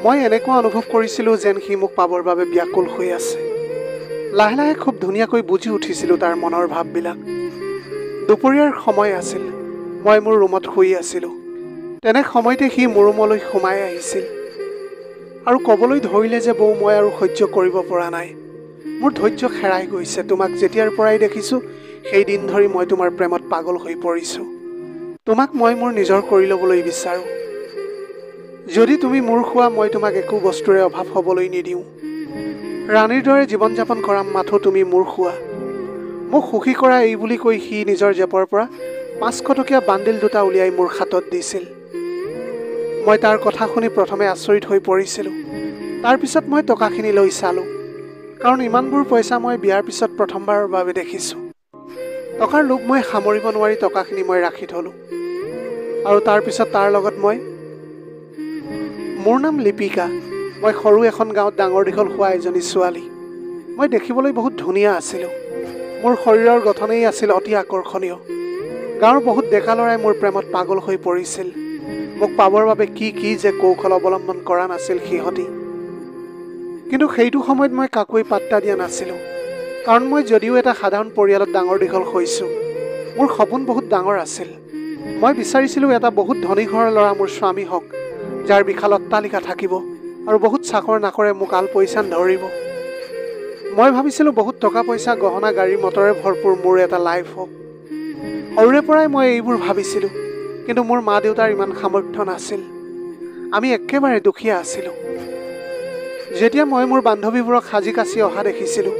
মই এনেকুৱা অনুভৱ কৰিছিলোঁ যেন সি মোক পাবৰ বাবে ব্যাকুল হৈ আছে। লাহে লাহে খুব ধুনীয়াকৈ বুজি উঠিছিলোঁ তাৰ মনৰ ভাৱবিলাক। দুপৰীয়াৰ সময় আছিল। মই মোৰ ৰুমত শুই আছিলোঁ। তেনে সময়তে সি মোৰ ৰুমলৈ সোমাই আহিছিল আৰু ক'বলৈ ধৰিলে যে বৌ, মই আৰু সহ্য কৰিব পৰা নাই। মোৰ ধৈৰ্য হেৰাই গৈছে। তোমাক যেতিয়াৰ পৰাই দেখিছোঁ সেই দিন ধৰি মই তোমাৰ প্ৰেমত পাগল হৈ পৰিছোঁ। তোমাক মই মোৰ নিজৰ কৰি ল'বলৈ বিচাৰোঁ। যদি তুমি মোৰ খোৱা, মই তোমাক একো বস্তুৰে অভাৱ হ'বলৈ নিদিওঁ। ৰাণীৰ দৰে জীৱন যাপন কৰাম, মাথো তুমি মোৰ খোৱা। মোক সুখী কৰা এই বুলি কৈ সি নিজৰ জেপৰ পৰা 500 টকীয়া বান্দিল দুটা উলিয়াই মোৰ হাতত দিছিল। মই তাৰ কথা শুনি প্ৰথমে আচৰিত হৈ পৰিছিলোঁ। তাৰপিছত মই টকাখিনি লৈ চালোঁ, কাৰণ ইমানবোৰ পইচা মই বিয়াৰ পিছত প্ৰথমবাৰৰ বাবে দেখিছোঁ। টকাৰ লোভ মই সামৰিব নোৱাৰি টকাখিনি মই ৰাখি থলোঁ। আৰু তাৰপিছত তাৰ লগত মোৰ নাম লিপিকা। মই সৰু এখন গাঁৱত ডাঙৰ দীঘল হোৱা এজনী ছোৱালী। মই দেখিবলৈ বহুত ধুনীয়া আছিলোঁ। মোৰ শৰীৰৰ গঠনেই আছিল অতি আকৰ্ষণীয়। গাঁৱৰ বহুত ডেকা ল'ৰাই মোৰ প্ৰেমত পাগল হৈ পৰিছিল। মোক পাবৰ বাবে কি কি যে কৌশল অৱলম্বন কৰা নাছিল সিহঁতি। কিন্তু সেইটো সময়ত মই কাকোৱেই পাত্তা দিয়া নাছিলোঁ, কাৰণ মই যদিও এটা সাধাৰণ পৰিয়ালত ডাঙৰ দীঘল হৈছোঁ, মোৰ সপোন বহুত ডাঙৰ আছিল। মই বিচাৰিছিলোঁ এটা বহুত ধনী ঘৰৰ ল'ৰা মোৰ স্বামী হওক, যাৰ বিশাল অট্টালিকা থাকিব আৰু বহুত চাকৰ নাকৰে মোক আলপৈচান ধৰিব। মই ভাবিছিলোঁ বহুত টকা পইচা, গহনা, গাড়ী মটৰে ভৰপূৰ মোৰ এটা লাইফ হওক। সৰুৰে পৰাই মই এইবোৰ ভাবিছিলোঁ, কিন্তু মোৰ মা দেউতাৰ ইমান সামৰ্থ্য নাছিল। আমি একেবাৰে দুখীয়া আছিলোঁ। যেতিয়া মই মোৰ বান্ধৱীবোৰক সাজি কাচি অহা দেখিছিলোঁ,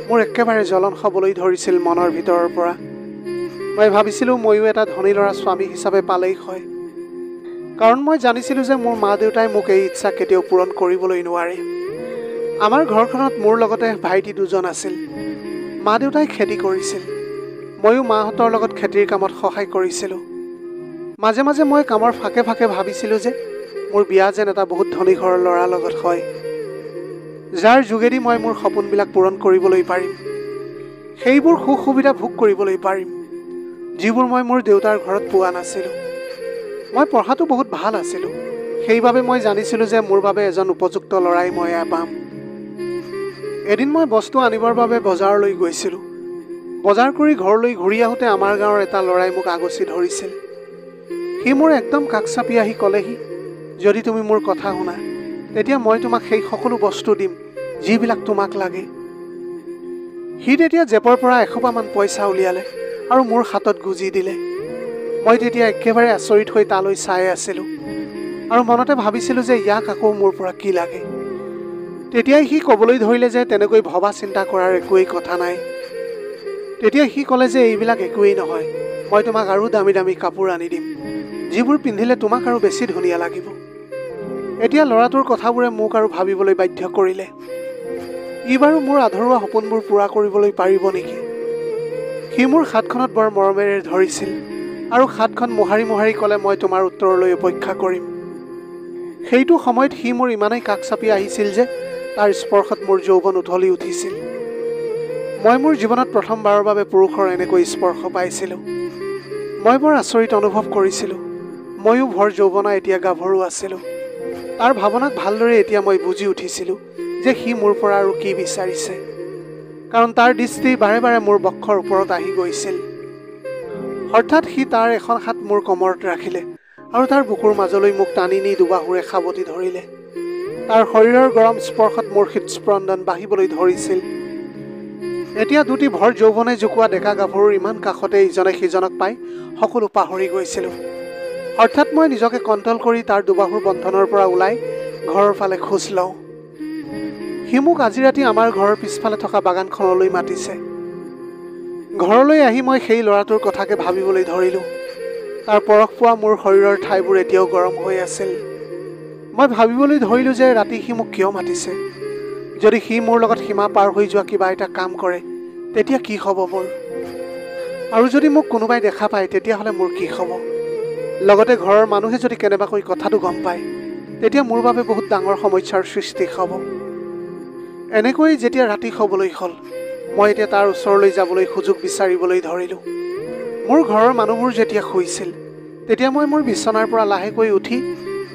মোৰ একেবাৰে জ্বলন খাবলৈ ধৰিছিল মনৰ ভিতৰৰ পৰা। মই ভাবিছিলোঁ ময়ো এটা ধনী ল'ৰা স্বামী হিচাপে পালেই হয়, কাৰণ মই জানিছিলোঁ যে মোৰ মা দেউতাই মোক এই ইচ্ছা কেতিয়াও পূৰণ কৰিবলৈ নোৱাৰে। আমাৰ ঘৰখনত মোৰ লগতে ভাইটি দুজন আছিল। মা দেউতাই খেতি কৰিছিল। ময়ো মাহঁতৰ লগত খেতিৰ কামত সহায় কৰিছিলোঁ। মাজে মাজে মই কামৰ ফাঁকে ফাঁকে ভাবিছিলোঁ যে মোৰ বিয়া যেন এটা বহুত ধনী ঘৰৰ ল'ৰাৰ লগত হয়, যাৰ যোগেদি মই মোৰ সপোনবিলাক পূৰণ কৰিবলৈ পাৰিম। সেইবোৰ সুখ সুবিধা ভোগ কৰিবলৈ পাৰিম, যিবোৰ মই মোৰ দেউতাৰ ঘৰত পোৱা নাছিলোঁ। মই পঢ়াতো বহুত ভাল আছিলোঁ। সেইবাবে মই জানিছিলোঁ যে মোৰ বাবে এজন উপযুক্ত ল'ৰাই মই পাম। এদিন মই বস্তু আনিবৰ বাবে বজাৰলৈ গৈছিলোঁ। বজাৰ কৰি ঘৰলৈ ঘূৰি আহোঁতে আমাৰ গাঁৱৰ এটা ল'ৰাই মোক আগচি ধৰিছিল। সি মোৰ একদম কাষ চাপি আহি ক'লেহি, যদি তুমি মোৰ কথা শুনা, তেতিয়া মই তোমাক সেই সকলো বস্তু দিম যিবিলাক তোমাক লাগে। সি তেতিয়া জেপৰ পৰা 100 মান পইচা উলিয়ালে আৰু মোৰ হাতত গুজি দিলে। মই তেতিয়া একেবাৰে আচৰিত হৈ তালৈ চাই আছিলোঁ আৰু মনতে ভাবিছিলোঁ যে ইয়াক আকৌ মোৰ পৰা কি লাগে। তেতিয়াই সি ক'বলৈ ধৰিলে যে তেনেকৈ ভবা চিন্তা কৰাৰ একোৱেই কথা নাই। তেতিয়া সি ক'লে যে এইবিলাক একোৱেই নহয়, মই তোমাক আৰু দামী দামী কাপোৰ আনি দিম, যিবোৰ পিন্ধিলে তোমাক আৰু বেছি ধুনীয়া লাগিব। এতিয়া ল'ৰাটোৰ কথাবোৰে মোক আৰু ভাবিবলৈ বাধ্য কৰিলে, ই বাৰু মোৰ আধৰুৱা সপোনবোৰ পূৰা কৰিবলৈ পাৰিব নেকি। সি মোৰ হাতখনত বৰ মৰমেৰে ধৰিছিল আৰু হাতখন মোহাৰি মোহাৰি ক'লে, মই তোমাৰ উত্তৰলৈ অপেক্ষা কৰিম। সেইটো সময়ত সি মোৰ ইমানেই কাষ চাপি আহিছিল যে তাৰ স্পৰ্শত মোৰ যৌৱন উঠলি উঠিছিল। মই মোৰ জীৱনত প্ৰথমবাৰৰ বাবে পুৰুষৰ এনেকৈ স্পৰ্শ পাইছিলোঁ। মই বৰ আচৰিত অনুভৱ কৰিছিলোঁ। ময়ো ভৰ যৌৱনা এতিয়া গাভৰু আছিলোঁ। তাৰ ভাৱনাক ভালদৰে এতিয়া মই বুজি উঠিছিলোঁ যে সি মোৰ পৰা আৰু কি বিচাৰিছে, কাৰণ তাৰ দৃষ্টি বাৰে বাৰে মোৰ বক্ষৰ ওপৰত আহি গৈছিল। হঠাৎ সি তাৰ এখন হাত মোৰ কমৰত ৰাখিলে আৰু তাৰ বুকুৰ মাজলৈ মোক টানি নি দুবাহুৰে সাৱটি ধৰিলে। তাৰ শৰীৰৰ গৰম স্পৰ্শত মোৰ হৃদস্পন্দন বাঢ়িবলৈ ধৰিছিল। এতিয়া দুটি ভৰ যৌৱনে জোকোৱা ডেকা গাভৰুৰ ইমান কাষতে ইজনে সিজনক পাই সকলো পাহৰি গৈছিলোঁ। হঠাৎ মই নিজকে কণ্ট্ৰল কৰি তাৰ দুবাহুৰ বন্ধনৰ পৰা ওলাই ঘৰৰ ফালে খোজ লওঁ। সি মোক আজি ৰাতি আমাৰ ঘৰৰ পিছফালে থকা বাগানখনলৈ মাতিছে। ঘৰলৈ আহি মই সেই ল'ৰাটোৰ কথাকে ভাবিবলৈ ধৰিলোঁ। তাৰ পৰশ পোৱা মোৰ শৰীৰৰ ঠাইবোৰ এতিয়াও গৰম হৈ আছিল। মই ভাবিবলৈ ধৰিলোঁ যে ৰাতি সি মোক কিয় মাতিছে। যদি সি মোৰ লগত সীমা পাৰ হৈ যোৱা কিবা এটা কাম কৰে, তেতিয়া কি হ'ব মোৰ? আৰু যদি মোক কোনোবাই দেখা পায়, তেতিয়াহ'লে মোৰ কি হ'ব? লগতে ঘৰৰ মানুহে যদি কেনেবাকৈ কথাটো গম পায়, তেতিয়া মোৰ বাবে বহুত ডাঙৰ সমস্যাৰ সৃষ্টি হ'ব। এনেকৈ যেতিয়া ৰাতি হ'বলৈ হ'ল, মই এতিয়া তাৰ ওচৰলৈ যাবলৈ সুযোগ বিচাৰিবলৈ ধৰিলোঁ। মোৰ ঘৰৰ মানুহবোৰ যেতিয়া শুইছিল, তেতিয়া মই মোৰ বিচনাৰ পৰা লাহেকৈ উঠি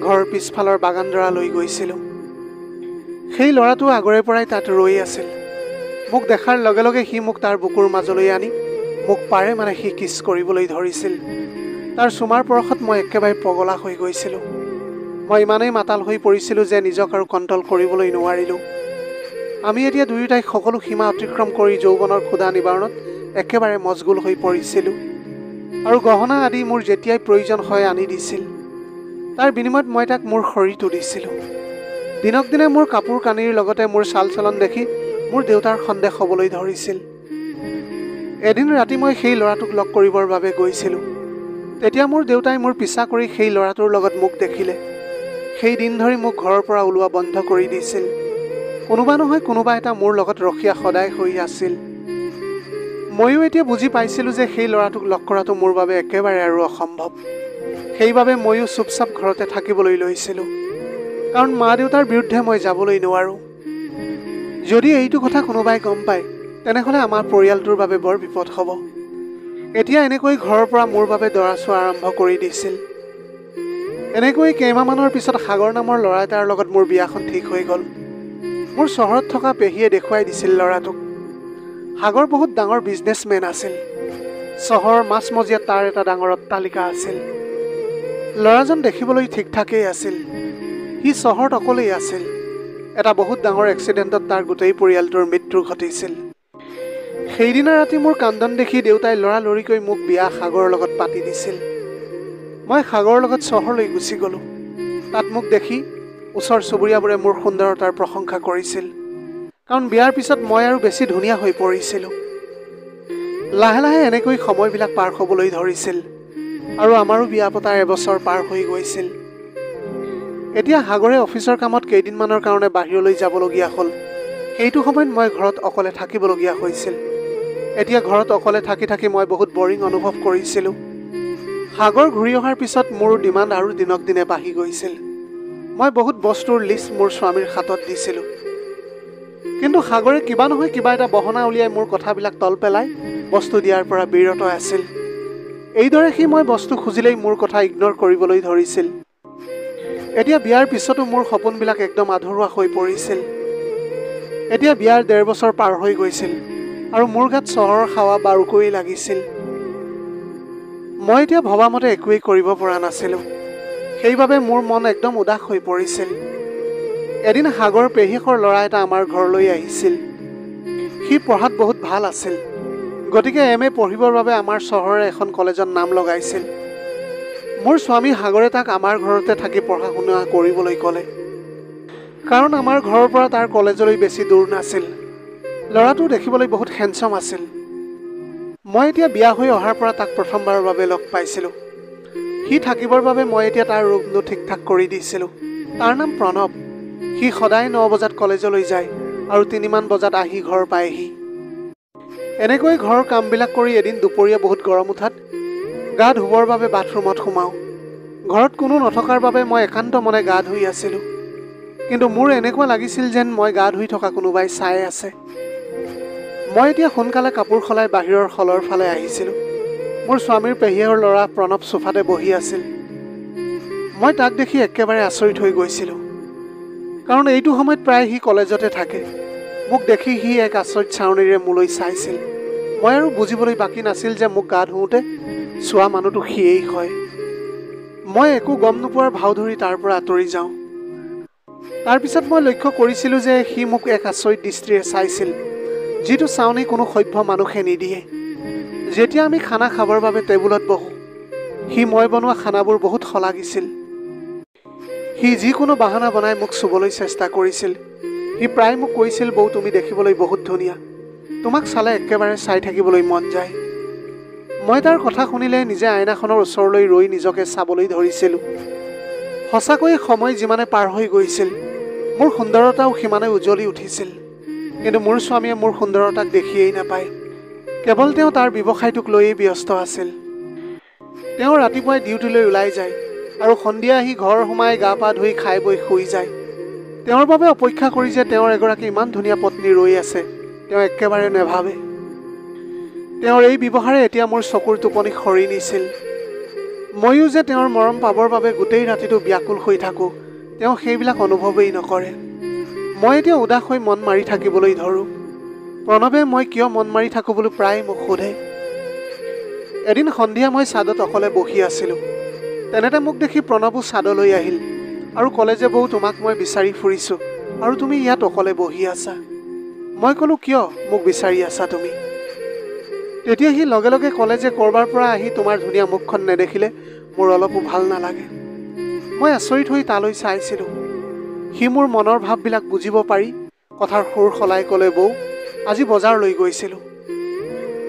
ঘৰৰ পিছফালৰ বাগানডৰালৈ গৈছিলোঁ। সেই ল'ৰাটো আগৰে পৰাই তাত ৰৈ আছিল। মোক দেখাৰ লগে লগে সি মোক তাৰ বুকুৰ মাজলৈ আনি মোক পাৰে মানে সি কিছ কৰিবলৈ ধৰিছিল। তাৰ চুমাৰ পৰশত মই একেবাৰে পগলা হৈ গৈছিলোঁ। মই ইমানেই মাতাল হৈ পৰিছিলোঁ যে নিজক আৰু কণ্ট্ৰল কৰিবলৈ নোৱাৰিলোঁ। আমি এতিয়া দুয়োটাই সকলো সীমা অতিক্ৰম কৰি যৌৱনৰ ক্ষুধা নিবাৰণত একেবাৰে মজগুল হৈ পৰিছিলোঁ। আৰু গহনা আদি মোৰ যেতিয়াই প্ৰয়োজন হয় আনি দিছিল। তাৰ বিনিময়ত মই তাক মোৰ শৰীৰটো দিছিলোঁ। দিনক দিনে মোৰ কাপোৰ কানিৰ লগতে মোৰ চাল চলন দেখি মোৰ দেউতাৰ সন্দেহ হ'বলৈ ধৰিছিল। এদিন ৰাতি মই সেই ল'ৰাটোক লগ কৰিবৰ বাবে গৈছিলোঁ। তেতিয়া মোৰ দেউতাই মোৰ পিছা কৰি সেই ল'ৰাটোৰ লগত মোক দেখিলে। সেই দিন ধৰি মোক ঘৰৰ পৰা ওলোৱা বন্ধ কৰি দিছিল। কোনোবা নহয় কোনোবা এটা মোৰ লগত ৰখীয়া সদায় হৈ আছিল। ময়ো এতিয়া বুজি পাইছিলোঁ যে সেই ল'ৰাটোক লগ কৰাটো মোৰ বাবে একেবাৰে আৰু অসম্ভৱ। সেইবাবে ময়ো চুপচাপ ঘৰতে থাকিবলৈ লৈছিলোঁ। কাৰণ মা দেউতাৰ বিৰুদ্ধে মই যাবলৈ নোৱাৰোঁ। যদি এইটো কথা কোনোবাই গম পায় তেনেহ'লে আমাৰ পৰিয়ালটোৰ বাবে বৰ বিপদ হ'ব। এতিয়া এনেকৈ ঘৰৰ পৰা মোৰ বাবে দৰা চোৱা আৰম্ভ কৰি দিছিল। এনেকৈ কেইমাহমানৰ পিছত সাগৰ নামৰ ল'ৰা এটাৰ লগত মোৰ বিয়াখন ঠিক হৈ গ'ল। মোৰ চহৰত থকা পেহীয়ে দেখুৱাই দিছিল ল'ৰাটোক। সাগৰ বহুত ডাঙৰ বিজনেছমেন আছিল। চহৰৰ মাজমজিয়াত তাৰ এটা ডাঙৰ অট্টালিকা আছিল। ল'ৰাজন দেখিবলৈ ঠিক ঠাকেই আছিল। সি চহৰত অকলেই আছিল। এটা বহুত ডাঙৰ এক্সিডেণ্টত তাৰ গোটেই পৰিয়ালটোৰ মৃত্যু ঘটিছিল। সেইদিনা ৰাতি মোৰ কান্দন দেখি দেউতাই লৰালৰিকৈ মোক বিয়া সাগৰৰ লগত পাতি দিছিল। মই সাগৰৰ লগত চহৰলৈ গুচি গ'লোঁ। তাত মোক দেখি ওচৰ চুবুৰীয়াবোৰে মোৰ সুন্দৰতাৰ প্ৰশংসা কৰিছিল। কাৰণ বিয়াৰ পিছত মই আৰু বেছি ধুনীয়া হৈ পৰিছিলোঁ। লাহে লাহে এনেকৈ সময়বিলাক পাৰ হ'বলৈ ধৰিছিল আৰু আমাৰো বিয়া পতাৰ এবছৰ পাৰ হৈ গৈছিল। এতিয়া সাগৰে অফিচৰ কামত কেইদিনমানৰ কাৰণে বাহিৰলৈ যাবলগীয়া হ'ল। সেইটো সময়ত মই ঘৰত অকলে থাকিবলগীয়া হৈছিল। এতিয়া ঘৰত অকলে থাকি থাকি মই বহুত বৰিং অনুভৱ কৰিছিলোঁ। সাগৰ ঘূৰি অহাৰ পিছত মোৰ ডিমাণ্ড আৰু দিনক দিনে বাঢ়ি গৈছিল। মই বহুত বস্তুৰ লিষ্ট মোৰ স্বামীৰ হাতত দিছিলোঁ। কিন্তু সাগৰে কিবা নহয় কিবা এটা বহনা উলিয়াই মোৰ কথাবিলাক তল পেলাই বস্তু দিয়াৰ পৰা বিৰত আছিল। এইদৰে সি মই বস্তু খুজিলেই মোৰ কথা ইগন'ৰ কৰিবলৈ ধৰিছিল। এতিয়া বিয়াৰ পিছতো মোৰ সপোনবিলাক একদম আধৰুৱা হৈ পৰিছিল। এতিয়া বিয়াৰ 1.5 বছৰ পাৰ হৈ গৈছিল আৰু মোৰ গাত চহৰৰ হাৱা বাৰুকৈ লাগিছিল। মই এতিয়া ভবামতে একোৱেই কৰিব পৰা নাছিলোঁ। সেইবাবে মোৰ মন একদম উদাস হৈ পৰিছিল। এদিন সাগৰ পেহীয়েকৰ ল'ৰা এটা আমাৰ ঘৰলৈ আহিছিল। সি পঢ়াত বহুত ভাল আছিল। গতিকে MA পঢ়িবৰ বাবে আমাৰ চহৰৰ এখন কলেজত নাম লগাইছিল। মোৰ স্বামী সাগৰে তাক আমাৰ ঘৰতে থাকি পঢ়া শুনা কৰিবলৈ ক'লে। কাৰণ আমাৰ ঘৰৰ পৰা তাৰ কলেজলৈ বেছি দূৰ নাছিল। ল'ৰাটো দেখিবলৈ বহুত হেণ্ডছম আছিল। মই এতিয়া বিয়া হৈ অহাৰ পৰা তাক প্ৰথমবাৰৰ বাবে লগ পাইছিলোঁ। সি থাকিবৰ বাবে মই এতিয়া তাৰ ৰুমটো ঠিক ঠাক কৰি দিছিলোঁ। তাৰ নাম প্ৰণৱ। সি সদায় 9 বজাত কলেজলৈ যায় আৰু 3 মান বজাত আহি ঘৰ পায়হি। এনেকৈ ঘৰৰ কামবিলাক কৰি এদিন দুপৰীয়া বহুত গৰম উঠাত গা ধুবৰ বাবে বাথৰুমত সোমাওঁ। ঘৰত কোনো নথকাৰ বাবে মই একান্ত মনে গা ধুই আছিলোঁ। কিন্তু মোৰ এনেকুৱা লাগিছিল যেন মই গা ধুই থকা কোনোবাই চাই আছে। মই এতিয়া সোনকালে কাপোৰ সলাই বাহিৰৰ হলৰ ফালে আহিছিলোঁ। মোৰ স্বামীৰ পেহীয়েকৰ ল'ৰা প্ৰণৱ সোফাতে বহি আছিল। মই তাক দেখি একেবাৰে আচৰিত হৈ গৈছিলোঁ। কাৰণ এইটো সময়ত প্ৰায় সি কলেজতে থাকে। মোক দেখি সি এক আচৰিত চাৱনিৰে মোলৈ চাইছিল। মই আৰু বুজিবলৈ বাকী নাছিল যে মোক গা ধুওঁতে চোৱা মানুহটো সিয়েই হয়। মই একো গম নোপোৱাৰ ভাও ধৰি তাৰ পৰা আঁতৰি যাওঁ। তাৰপিছত মই লক্ষ্য কৰিছিলোঁ যে সি মোক এক আচৰিত দৃষ্টিৰে চাইছিল, যিটো চাৱনি কোনো সভ্য মানুহে নিদিয়ে। যেতিয়া আমি খানা খাবৰ বাবে টেবুলত বহোঁ, সি মই বনোৱা খানাবোৰ বহুত শলাগিছিল। সি যিকোনো বাহানা বনাই মোক চুবলৈ চেষ্টা কৰিছিল। সি প্ৰায় মোক কৈছিল, বৌ তুমি দেখিবলৈ বহুত ধুনীয়া, তোমাক চালে একেবাৰে চাই থাকিবলৈ মন যায়। মই তাৰ কথা শুনিলে নিজে আইনাখনৰ ওচৰলৈ ৰৈ নিজকে চাবলৈ ধৰিছিলোঁ। সঁচাকৈয়ে সময় যিমানে পাৰ হৈ গৈছিল, মোৰ সুন্দৰতাও সিমানে উজ্বলি উঠিছিল। কিন্তু মোৰ স্বামীয়ে মোৰ সুন্দৰতাক দেখিয়েই নাপায়। কেৱল তেওঁ তাৰ ব্যৱসায়টোক লৈয়ে ব্যস্ত আছিল। তেওঁ ৰাতিপুৱাই ডিউটিলৈ ওলাই যায় আৰু সন্ধিয়া আহি ঘৰ সোমাই গা পা ধুই খাই বৈ শুই যায়। তেওঁৰ বাবে অপেক্ষা কৰি যে তেওঁৰ এগৰাকী ইমান ধুনীয়া পত্নী ৰৈ আছে, তেওঁ একেবাৰে নেভাবে। তেওঁৰ এই ব্যৱহাৰে এতিয়া মোৰ চকুৰ টোপনি সৰি নিছিল। ময়ো যে তেওঁৰ মৰম পাবৰ বাবে গোটেই ৰাতিটো ব্যাকুল হৈ থাকোঁ, তেওঁ সেইবিলাক অনুভৱেই নকৰে। মই এতিয়া উদাস হৈ মন মাৰি থাকিবলৈ ধৰোঁ। প্ৰণৱে মই কিয় মন মাৰি থাকোঁ বুলি প্ৰায় মোক সোধে। এদিন সন্ধিয়া মই ছাদত অকলে বহি আছিলোঁ। তেনেতে মোক দেখি প্ৰণৱো ছাদলৈ আহিল আৰু ক'লে যে বৌ তোমাক মই বিচাৰি ফুৰিছোঁ আৰু তুমি ইয়াত অকলে বহি আছা। মই ক'লোঁ কিয় মোক বিচাৰি আছা তুমি? তেতিয়া সি লগে লগে ক'লে যে ক'ৰবাৰ পৰা আহি তোমাৰ ধুনীয়া মুখখন নেদেখিলে মোৰ অলপো ভাল নালাগে। মই আচৰিত হৈ তালৈ চাইছিলোঁ। সি মোৰ মনৰ ভাৱবিলাক বুজিব পাৰি কথাৰ সুৰ সলাই ক'লে বৌ আজি বজাৰলৈ গৈছিলোঁ।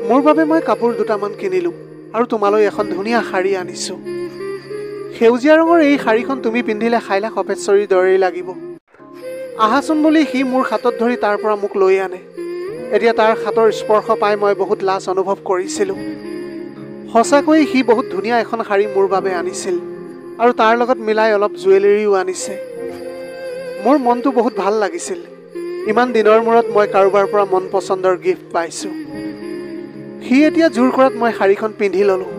মোৰ বাবে মই কাপোৰ দুটামান কিনিলোঁ আৰু তোমালৈ এখন ধুনীয়া শাৰী আনিছোঁ। সেউজীয়া ৰঙৰ এই শাৰীখন তুমি পিন্ধিলে খাইলা সপেশ্বৰীৰ দৰেই লাগিব। আহাচোন বুলি সি মোৰ হাতত ধৰি তাৰ পৰা মোক লৈ আনে। এতিয়া তাৰ হাতৰ স্পৰ্শ পাই মই বহুত লাজ অনুভৱ কৰিছিলোঁ। সঁচাকৈয়ে সি বহুত ধুনীয়া এখন শাৰী মোৰ বাবে আনিছিল আৰু তাৰ লগত মিলাই অলপ জুৱেলাৰীও আনিছে। মোৰ মনটো বহুত ভাল লাগিছিল। ইমান দিনৰ মূৰত মই কাৰোবাৰ পৰা মন পচন্দৰ গিফ্ট পাইছোঁ। সি এতিয়া জোৰ কৰাত মই শাৰীখন পিন্ধি ল'লোঁ।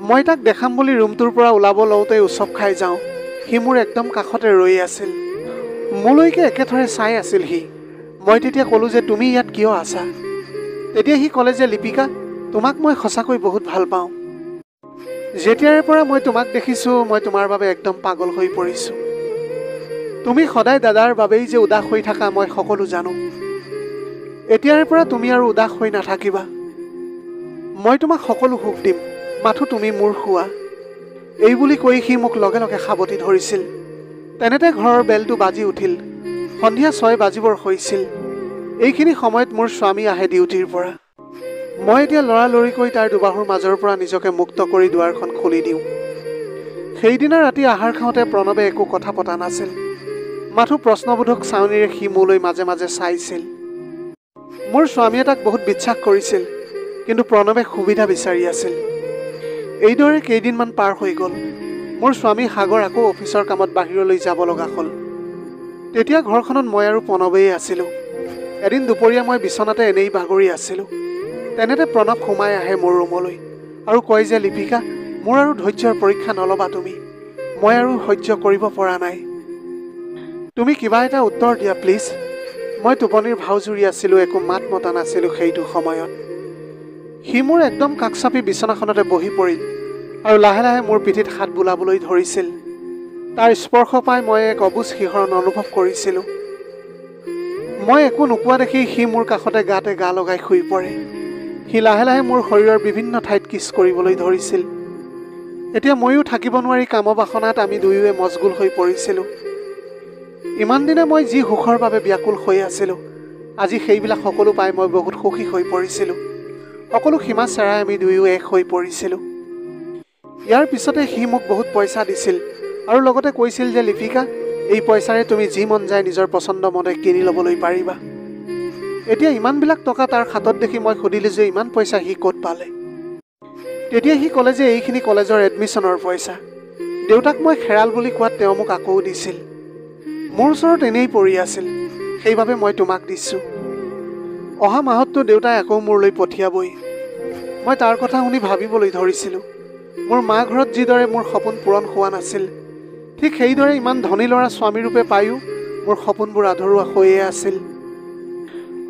মই তাক দেখাম বুলি ৰুমটোৰ পৰা ওলাব লওঁতেই উচপ খাই যাওঁ। সি মোৰ একদম কাষতে ৰৈ আছিল। মোলৈকে একেথৰে চাই আছিল সি। মই তেতিয়া ক'লোঁ যে তুমি ইয়াত কিয় আছা? তেতিয়া সি ক'লে যে লিপিকা তোমাক মই সঁচাকৈ বহুত ভাল পাওঁ। যেতিয়াৰে পৰা মই তোমাক দেখিছোঁ মই তোমাৰ বাবে একদম পাগল হৈ পৰিছোঁ। তুমি সদায় দাদাৰ বাবেই যে উদাস হৈ থাকা মই সকলো জানো। এতিয়াৰে পৰা তুমি আৰু উদাস হৈ নাথাকিবা। মই তোমাক সকলো সুখ দিম, মাথো তুমি মোৰ শোৱা। এই বুলি কৈ সি মোক লগে লগে সাৱটি ধৰিছিল। তেনেতে ঘৰৰ বেলটো বাজি উঠিল। সন্ধিয়া 6 বাজিবৰ হৈছিল। এইখিনি সময়ত মোৰ স্বামী আহে ডিউটিৰ পৰা। মই এতিয়া লৰালৰিকৈ তাৰ দুবাহুৰ মাজৰ পৰা নিজকে মুক্ত কৰি দুৱাৰখন খুলি দিওঁ। সেইদিনা ৰাতি আহাৰ খাওঁতে প্ৰণৱে একো কথা পতা নাছিল। মাথো প্ৰশ্নবোধক চাউনিৰে সি মোলৈ মাজে মাজে চাইছিল। মোৰ স্বামীয়ে তাক বহুত বিশ্বাস কৰিছিল, কিন্তু প্ৰণৱে সুবিধা বিচাৰি আছিল। এইদৰে কেইদিনমান পাৰ হৈ গ'ল। মোৰ স্বামী সাগৰ আকৌ অফিচৰ কামত বাহিৰলৈ যাব লগা হ'ল। তেতিয়া ঘৰখনত মই আৰু প্ৰণৱেই আছিলোঁ। এদিন দুপৰীয়া মই বিচনাতে এনেই বাগৰি আছিলোঁ। তেনেতে প্ৰণৱ সোমাই আহে মোৰ ৰুমলৈ আৰু কয় যে লিপিকা মোৰ আৰু ধৈৰ্যৰ পৰীক্ষা নল'বা তুমি। মই আৰু সহ্য কৰিব পৰা নাই। তুমি কিবা এটা উত্তৰ দিয়া প্লিজ। মই টোপনিৰ ভাও জুৰি আছিলোঁ, একো মাত মতা নাছিলোঁ সেইটো সময়ত। সি মোৰ একদম কাষ চাপি বিচনাখনতে বহি পৰিল আৰু লাহে লাহে মোৰ পিঠিত হাত বোলাবলৈ ধৰিছিল। তাৰ স্পৰ্শ পাই মই এক অবুজ শিহৰণ অনুভৱ কৰিছিলোঁ। মই একো নোকোৱা দেখি সি মোৰ কাষতে গাতে গা লগাই শুই পৰে। সি লাহে লাহে মোৰ শৰীৰৰ বিভিন্ন ঠাইত কিছ কৰিবলৈ ধৰিছিল। এতিয়া ময়ো থাকিব নোৱাৰি কাম বাসনাত আমি দুয়োৱে মচগুল হৈ পৰিছিলোঁ। ইমান দিনে মই যি সুখৰ বাবে ব্যাকুল হৈ আছিলোঁ, আজি সেইবিলাক সকলো পাই মই বহুত সুখী হৈ পৰিছিলোঁ। সকলো সীমা চেৰাই আমি দুয়ো এক হৈ পৰিছিলোঁ। ইয়াৰ পিছতে সি মোক বহুত পইচা দিছিল আৰু লগতে কৈছিল যে লিপিকা এই পইচাৰে তুমি যি মন যায় নিজৰ পচন্দ মতে কিনি ল'বলৈ পাৰিবা। এতিয়া ইমানবিলাক টকা তাৰ হাতত দেখি মই সুধিলোঁ যে ইমান পইচা সি ক'ত পালে। তেতিয়া সি ক'লে যে এইখিনি কলেজৰ এডমিশ্যনৰ পইচা। দেউতাক মই খেৰাল বুলি কোৱাত তেওঁ মোক আকৌ দিছিল। মোৰ ওচৰত এনেই পৰি আছিল, সেইবাবে মই তোমাক দিছোঁ। অহা মাহততো দেউতাই আকৌ মোৰলৈ পঠিয়াবই। মই তাৰ কথা শুনি ভাবিবলৈ ধৰিছিলোঁ। মোৰ মা ঘৰত যিদৰে মোৰ সপোন পূৰণ হোৱা নাছিল, ঠিক সেইদৰে ইমান ধনী ল'ৰা স্বামীৰূপে পায়ো মোৰ সপোনবোৰ আধৰুৱা হৈয়ে আছিল।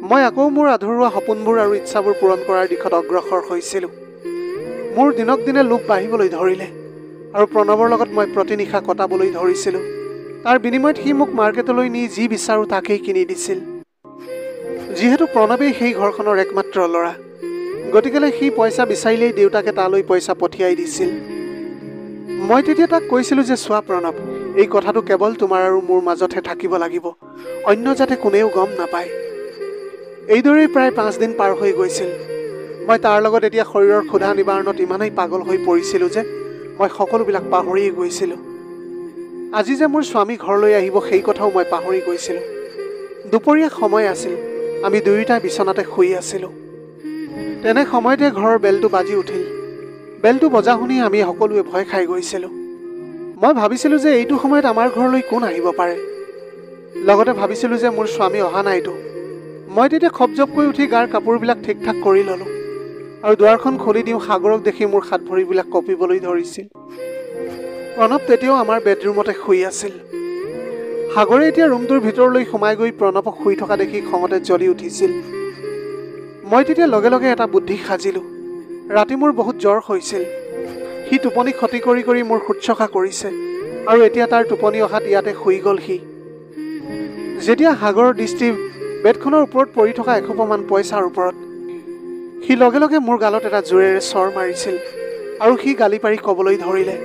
মই আকৌ মোৰ আধৰুৱা সপোনবোৰ আৰু ইচ্ছাবোৰ পূৰণ কৰাৰ দিশত অগ্ৰসৰ হৈছিলোঁ। মোৰ দিনক দিনে লোভ বাঢ়িবলৈ ধৰিলে আৰু প্ৰণৱৰ লগত মই প্ৰতিনিশা কটাবলৈ ধৰিছিলোঁ। তাৰ বিনিময়ত সি মোক মাৰ্কেটলৈ নি যি বিচাৰোঁ তাকেই কিনি দিছিল। যিহেতু প্ৰণৱেই সেই ঘৰখনৰ একমাত্ৰ ল'ৰা, গতিকেলৈ সি পইচা বিচাৰিলেই দেউতাকে তালৈ পইচা পঠিয়াই দিছিল। মই তেতিয়া তাক কৈছিলোঁ যে চোৱা প্ৰণৱ, এই কথাটো কেৱল তোমাৰ আৰু মোৰ মাজতহে থাকিব লাগিব, অন্য যাতে কোনেও গম নাপায়। এইদৰেই প্ৰায় 5 দিন পাৰ হৈ গৈছিল। মই তাৰ লগত এতিয়া শৰীৰৰ ক্ষুধা নিবাৰণত ইমানেই পাগল হৈ পৰিছিলোঁ যে মই সকলোবিলাক পাহৰিয়ে গৈছিলোঁ। আজি যে মোৰ স্বামী ঘৰলৈ আহিব সেই কথাও মই পাহৰি গৈছিলোঁ। দুপৰীয়া সময় আছিল, আমি দুয়োটাই বিচনাতে শুই আছিলোঁ। তেনে সময়তে ঘৰৰ বেলটো বাজি উঠিল। বেলটো বজা শুনি আমি সকলোৱে ভয় খাই গৈছিলোঁ। মই ভাবিছিলোঁ যে এইটো সময়ত আমাৰ ঘৰলৈ কোন আহিব পাৰে। লগতে ভাবিছিলোঁ যে মোৰ স্বামী অহা নাইতো। মই তেতিয়া খপজপকৈ উঠি গাৰ কাপোৰবিলাক ঠিক ঠাক কৰি ল'লোঁ আৰু দুৱাৰখন খুলি দিওঁ। সাগৰক দেখি মোৰ হাত ভৰিবিলাক কঁপিবলৈ ধৰিছিল। প্ৰণৱ তেতিয়াও আমাৰ বেডৰুমতে শুই আছিল। সাগৰে এতিয়া ৰুমটোৰ ভিতৰলৈ সোমাই গৈ প্ৰণৱক শুই থকা দেখি খঙতে জ্বলি উঠিছিল। মই তেতিয়া লগে লগে এটা বুদ্ধি সাজিলোঁ। ৰাতি মোৰ বহুত জ্বৰ হৈছিল। সি টোপনি ক্ষতি কৰি কৰি মোৰ শুশ্ৰূষা কৰিছে আৰু এতিয়া তাৰ টোপনি অহাত ইয়াতে শুই গ'ল সি। যেতিয়া সাগৰৰ দৃষ্টি বেডখনৰ ওপৰত পৰি থকা এসোপামান পইচাৰ ওপৰত, সি লগে লগে মোৰ গালত এটা জোৰেৰে চৰ মাৰিছিল আৰু সি গালি পাৰি ক'বলৈ ধৰিলে,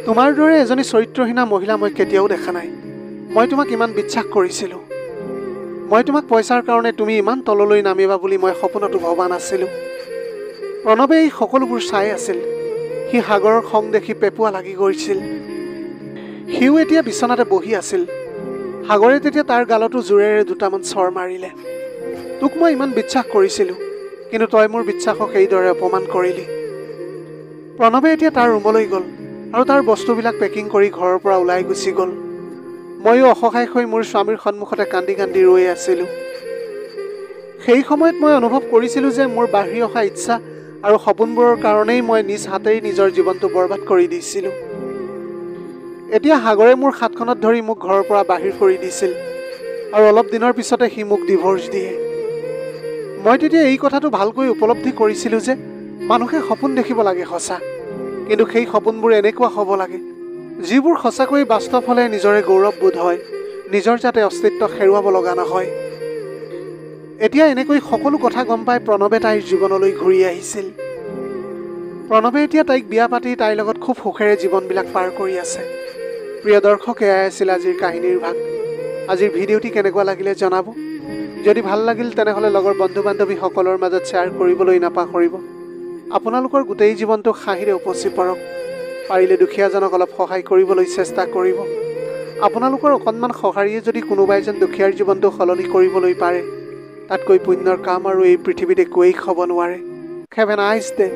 তোমাৰ দৰে এজনী চৰিত্ৰহীনা মহিলা মই কেতিয়াও দেখা নাই। মই তোমাক ইমান বিশ্বাস কৰিছিলোঁ। মই তোমাক পইচাৰ কাৰণে তুমি ইমান তললৈ নামিবা বুলি মই সপোনতো ভবা নাছিলোঁ। প্ৰণৱে এই সকলোবোৰ চাই আছিল। সি সাগৰৰ খং দেখি পেপুৱা লাগি গৈছিল। সিও এতিয়া বিচনাতে বহি আছিল। সাগৰে তেতিয়া তাৰ গালতো জোৰেৰে দুটামান চৰ মাৰিলে। তোক মই ইমান বিশ্বাস কৰিছিলোঁ, কিন্তু তই মোৰ বিশ্বাসক এইদৰে অপমান কৰিলি। প্ৰণৱে এতিয়া তাৰ ৰুমলৈ গ'ল আৰু তাৰ বস্তুবিলাক পেকিং কৰি ঘৰৰ পৰা ওলাই গুচি গ'ল। ময়ো অসহায় হৈ মোৰ স্বামীৰ সন্মুখতে কান্দি কান্দি ৰৈ আছিলোঁ। সেই সময়ত মই অনুভৱ কৰিছিলোঁ যে মোৰ বাঢ়ি অহা ইচ্ছা আৰু সপোনবোৰৰ কাৰণেই মই নিজ হাতেই নিজৰ জীৱনটো বৰবাদ কৰি দিছিলোঁ। এতিয়া সাগৰে মোৰ হাতখনত ধৰি মোক ঘৰৰ পৰা বাহিৰ কৰি দিছিল আৰু অলপ দিনৰ পিছতে সি মোক ডিভ'ৰ্চ দিয়ে। মই তেতিয়া এই কথাটো ভালকৈ উপলব্ধি কৰিছিলোঁ যে মানুহে সপোন দেখিব লাগে সঁচা, কিন্তু সেই সপোনবোৰ এনেকুৱা হ'ব লাগে যিবোৰ সঁচাকৈয়ে বাস্তৱ হ'লে নিজৰে গৌৰৱবোধ হয়, নিজৰ যাতে অস্তিত্ব হেৰুৱাব লগা নহয়। এতিয়া এনেকৈ সকলো কথা গম পাই প্ৰণৱে তাইৰ জীৱনলৈ ঘূৰি আহিছিল। প্ৰণৱে এতিয়া তাইক বিয়া পাতি তাইৰ লগত খুব সুখেৰে জীৱনবিলাক পাৰ কৰি আছে। প্ৰিয় দৰ্শক, এয়াই আছিল আজিৰ কাহিনীৰ ভাগ। আজিৰ ভিডিঅ'টি কেনেকুৱা লাগিলে জনাব। যদি ভাল লাগিল তেনেহ'লে লগৰ বন্ধু বান্ধৱীসকলৰ মাজত শ্বেয়াৰ কৰিবলৈ নাপাহৰিব। আপোনালোকৰ গোটেই জীৱনটোক হাঁহিৰে উপচি পৰক। পাৰিলে দুখীয়াজনক অলপ সহায় কৰিবলৈ চেষ্টা কৰিব। আপোনালোকৰ অকণমান সঁহাৰিয়ে যদি কোনোবা এজন দুখীয়াৰ জীৱনটো সলনি কৰিবলৈ পাৰে, তাতকৈ পুণ্যৰ কাম আৰু এই পৃথিৱীত একোৱেই হ'ব নোৱাৰে। Have a nice day.